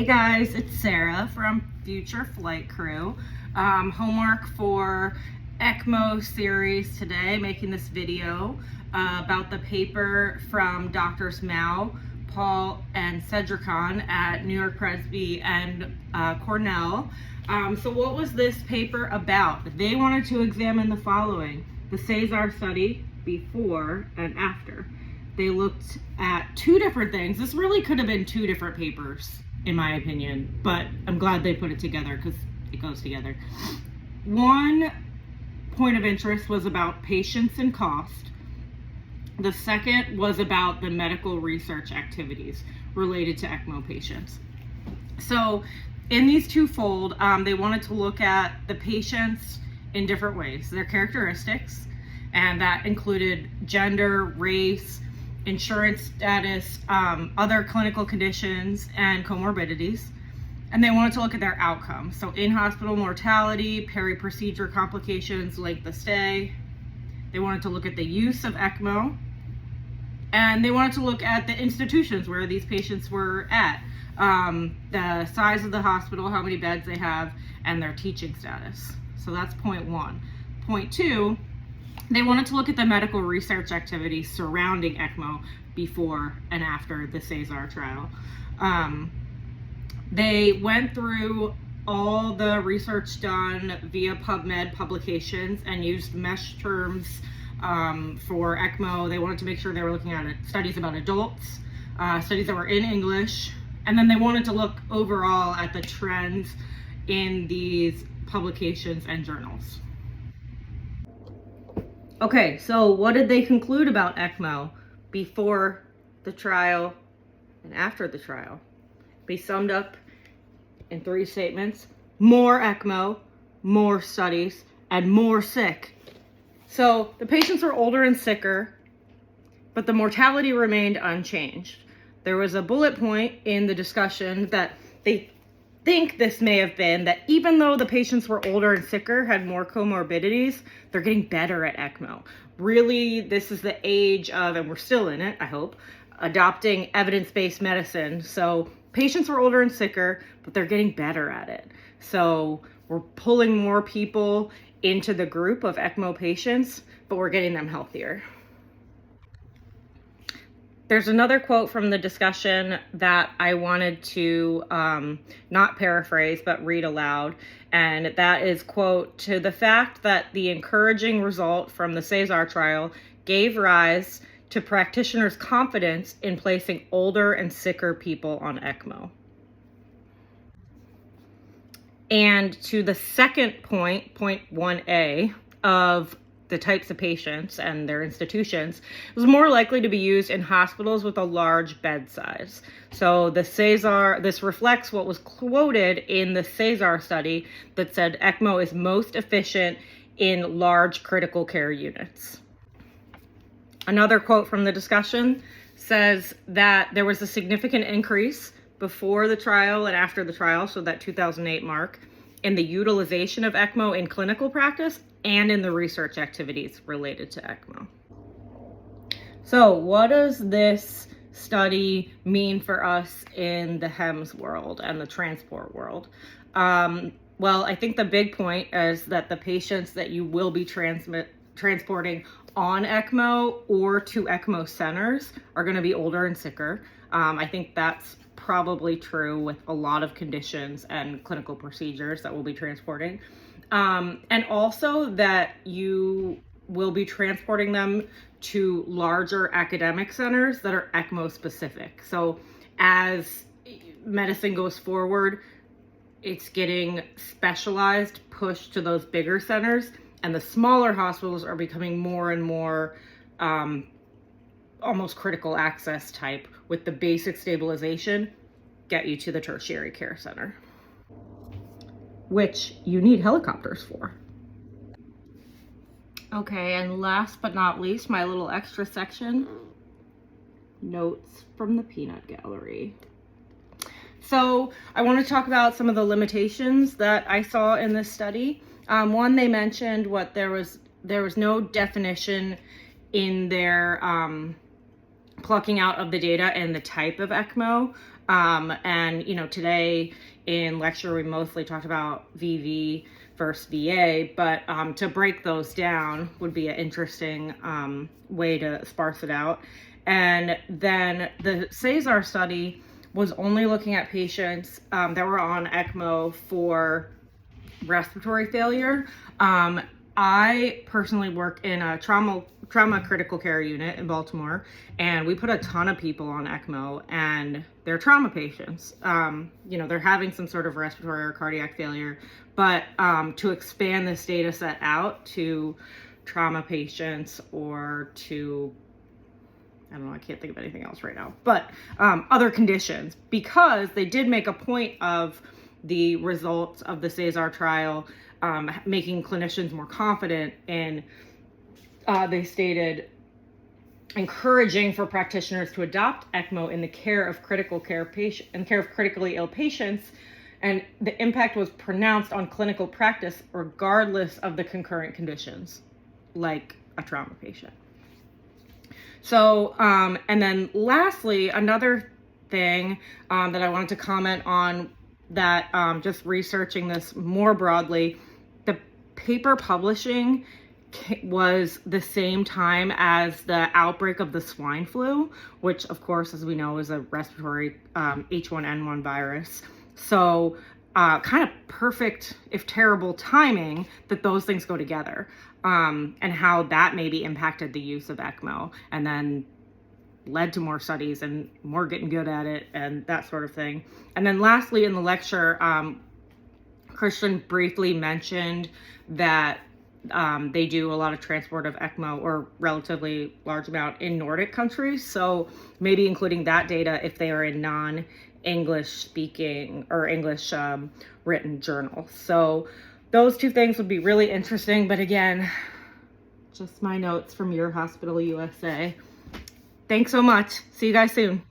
Hey guys, it's Sarah from Future Flight Crew. Homework for ECMO series today, making this video about the paper from Drs. Mao, Paul, and Cedricon at New York Presby and Cornell. So what was this paper about? They wanted to examine the following: the Cesar study before and after. They looked at two different things. This really could have been two different papers, in my opinion, but I'm glad they put it together because it goes together. One point of interest was about patients and cost. The second was about the medical research activities related to ECMO patients. So in these twofold, they wanted to look at the patients in different ways, their characteristics, and that included gender, race, insurance status, other clinical conditions, and comorbidities. And they wanted to look at their outcomes. So in-hospital mortality, peri-procedure complications, length of stay. They wanted to look at the use of ECMO. And they wanted to look at the institutions where these patients were at. The size of the hospital, how many beds they have, and their teaching status. So that's point one. Point two, they wanted to look at the medical research activities surrounding ECMO before and after the Cesar trial. They went through all the research done via PubMed publications and used mesh terms for ECMO. They wanted to make sure they were looking at studies about adults, studies that were in English, and then they wanted to look overall at the trends in these publications and journals. Okay, so what did they conclude about ECMO before the trial and after the trial? Be summed up in three statements: more ECMO, more studies, and more sick. So the patients were older and sicker, but the mortality remained unchanged. There was a bullet point in the discussion that they think this may have been that even though the patients were older and sicker, had more comorbidities, they're getting better at ECMO. Really, this is the age of, and we're still in it, I hope, adopting evidence-based medicine. So patients were older and sicker, but they're getting better at it. So we're pulling more people into the group of ECMO patients, but we're getting them healthier. There's another quote from the discussion that I wanted to not paraphrase, but read aloud. And that is, quote, "To the fact that the encouraging result from the Cesar trial gave rise to practitioners' confidence in placing older and sicker people on ECMO." And to the second point, point 1A, of the types of patients and their institutions, it was more likely to be used in hospitals with a large bed size. So this reflects what was quoted in the Cesar study that said ECMO is most efficient in large critical care units. Another quote from the discussion says that there was a significant increase before the trial and after the trial, so that 2008 mark, in the utilization of ECMO in clinical practice and in the research activities related to ECMO. So what does this study mean for us in the HEMS world and the transport world? Well, I think the big point is that the patients that you will be transporting on ECMO or to ECMO centers are going to be older and sicker. I think that's probably true with a lot of conditions and clinical procedures that we'll be transporting. And also that you will be transporting them to larger academic centers that are ECMO specific. So as medicine goes forward, it's getting specialized, pushed to those bigger centers, and the smaller hospitals are becoming more and more almost critical access type, with the basic stabilization get you to the tertiary care center, which you need helicopters for. Okay, and last but not least, my little extra section, notes from the peanut gallery. So I want to talk about some of the limitations that I saw in this study. One, they mentioned there was no definition in their plucking out of the data and the type of ECMO. And, you know, today in lecture, we mostly talked about VV versus VA, but to break those down would be an interesting way to sparse it out. And then the CESAR study was only looking at patients that were on ECMO for respiratory failure. I personally work in a trauma critical care unit in Baltimore, and we put a ton of people on ECMO, and they're trauma patients. You know, they're having some sort of respiratory or cardiac failure, but to expand this data set out to trauma patients or to, I don't know, I can't think of anything else right now, but other conditions, because they did make a point of the results of the CESAR trial making clinicians more confident in, they stated, encouraging for practitioners to adopt ECMO in the care of critically ill patients, and the impact was pronounced on clinical practice regardless of the concurrent conditions, like a trauma patient. So, and then lastly, another thing that I wanted to comment on, that just researching this more broadly, the paper publishing was the same time as the outbreak of the swine flu, which of course, as we know, is a respiratory H1N1 virus. So kind of perfect, if terrible, timing that those things go together, and how that maybe impacted the use of ECMO, and then led to more studies and more getting good at it and that sort of thing. And then lastly, in the lecture, Christian briefly mentioned that they do a lot of transport of ECMO, or relatively large amount, in Nordic countries. So maybe including that data if they are in non-English speaking or English written journals. So those two things would be really interesting. But again, just my notes from Your Hospital USA. Thanks so much. See you guys soon.